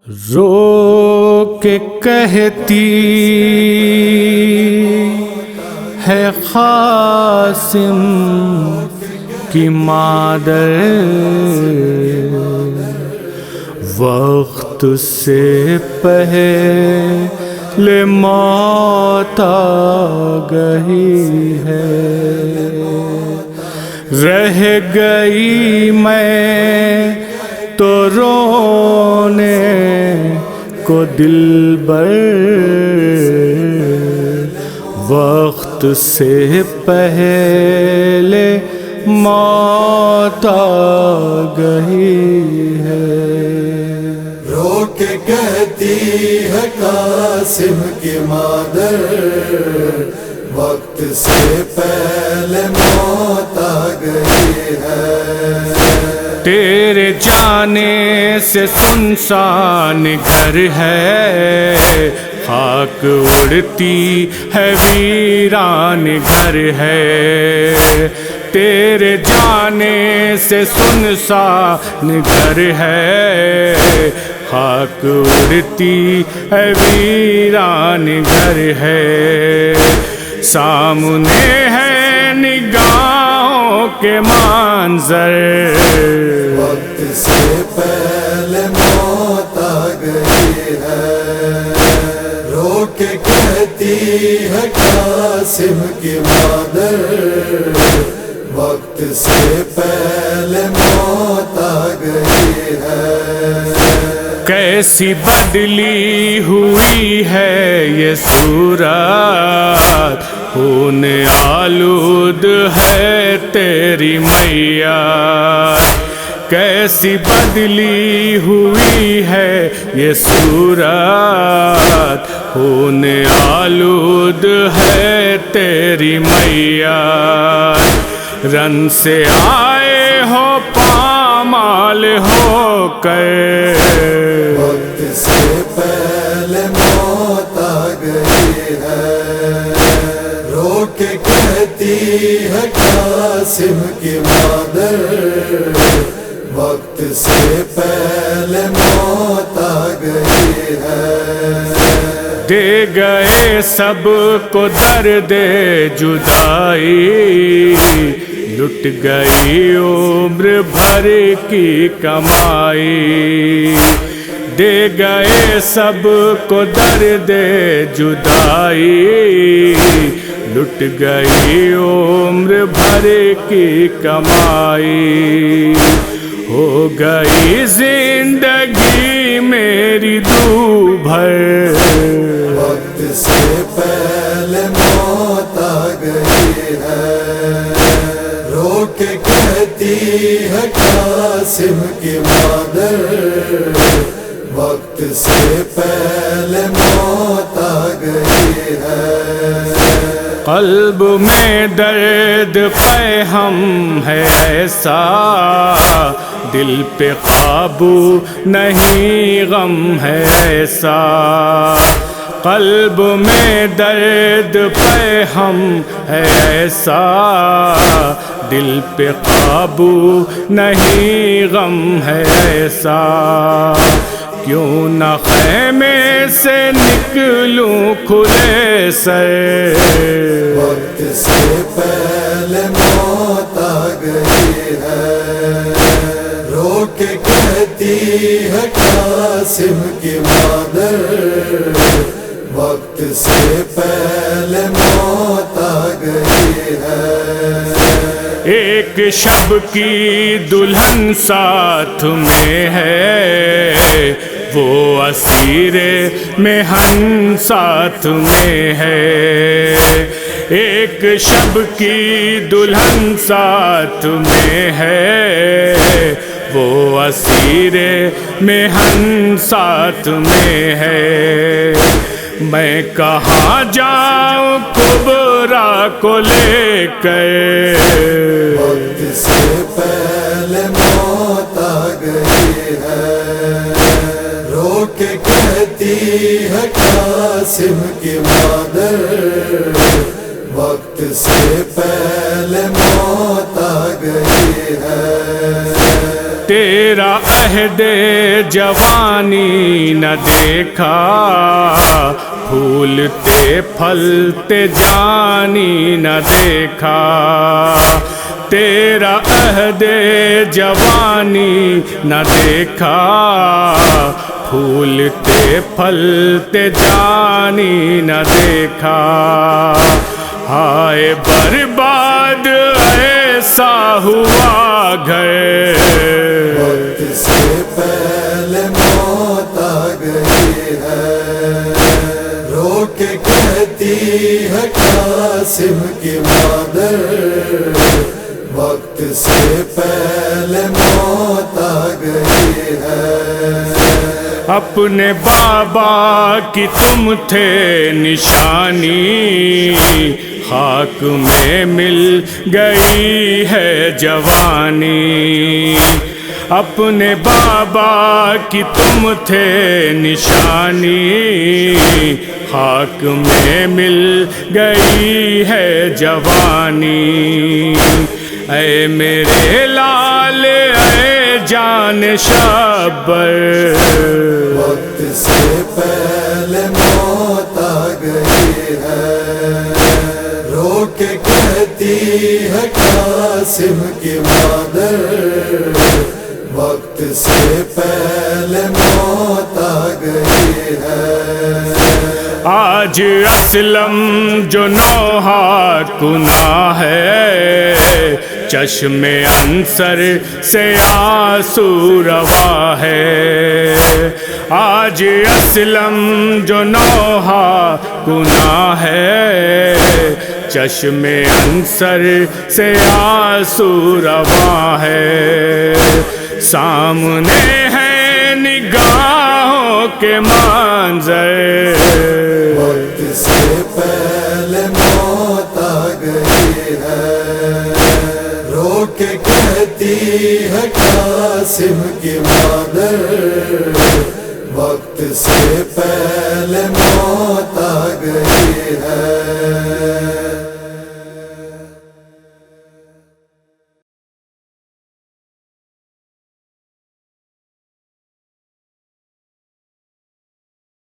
رو کے کہتی ہے قاسم کی مادر، وقت سے پہلے موت آ گئی ہے، رہ گئی میں تو رونے کو دلبر، وقت سے پہلے موت آ گئی ہے۔ رو کے کہتی ہے قاسم کی مادر، وقت سے پہلے موت آ گئی ہے۔ تیرے جانے سے سنسان گھر ہے، خاک اڑتی ہے ویران گھر ہے، تیرے جانے سے سنسان گھر ہے، خاک اڑتی ہے ویران گھر ہے، سامنے ہے نگاہوں کے منظر، وقت سے پہلے موت آ گئی ہے۔ رو کے کہتی ہے قاسم کی مادر، وقت سے پہلے موت آ گئی ہے۔ کیسی بدلی ہوئی ہے یہ صورت، خون آلود ہے تیری میاں، کیسی بدلی ہوئی ہے یہ صورت، خون آلود ہے تیری میاں، رن سے آئے ہو پامال ہو کر، وقت سے پہلے موت آ گئی ہے۔ رو کے کہتی ہے قاسم کی مادر، وقت سے پہلے موت آ گئی ہے۔ دے گئے سب کو درد جدائی، لٹ گئی عمر بھر کی کمائی، دے گئے سب کو درد جدائی، لٹ گئی عمر بھر کی کمائی، ہو گئی زندگی میری دوبھر، وقت سے پہلے موت آ گئی ہے۔ رو کے کہتی ہے قاسم کی مادر، وقت سے پہلے موت آ گئی ہے۔ قلب میں درد فہم ہے ایسا، دل پہ قابو نہیں غم ہے ایسا، قلب میں درد فہم ہے ایسا، دل پہ قابو نہیں غم ہے ایسا، کیوں نہ خیمے سے نکلوں کھلے سر، وقت سے پہلے موت آ گئی ہے۔ رو کے کہتی ہے قاسم کی مادر، وقت سے پہلے موت آ گئی ہے۔ ایک شب کی دلہن ساتھ میں ہے، وہ اسیر محن ساتھ میں ہے، ایک شب کی دلہن ساتھ میں ہے، وہ اسیر محن ساتھ میں ہے، میں کہاں جاؤں کبرا کو لے کر، وقت سے پہلے موت آ گئی ہے۔ رو کے کہتی ہے قاسم کی مادر، وقت سے پہلے موت آ گئی ہے۔ تیرا عہد جوانی نہ دیکھا، پھولتے پھلتے جانی نہ دیکھا، تیرا عہد جوانی نہ دیکھا، پھولتے پھلتے جانی نہ دیکھا، ہائے برباد ایسا ہوا گھر، وقت سے پہلے موت آ گئی ہے، رو کے کہتی ہے قاسم کی مادر، وقت سے پہلے موت آ گئی ہے، اپنے بابا کی تم تھے نشانی، خاک میں مل گئی ہے جوانی، اپنے بابا کی تم تھے نشانی، خاک میں مل گئی ہے جوانی، اے میرے لال اے جان شبر، وقت سے پہلے موت آ گئی ہے، رو کے کہتی ہے قاسم کی مادر، وقت سے پہلے موت آ گئی ہے، آج اسلم جو نوحہ کنا ہے، چشم انصر سے آنسو روا ہے، آج اسلم جو نوحہ کنا ہے، چشم انصر سے آنسو روا ہے، سامنے ہے نگاہوں کے منظر، وقت سے پہلے موت آ گئی ہے، رو کے کہتی ہے قاسم کی مادر، وقت سے پہلے موت آ گئی ہے،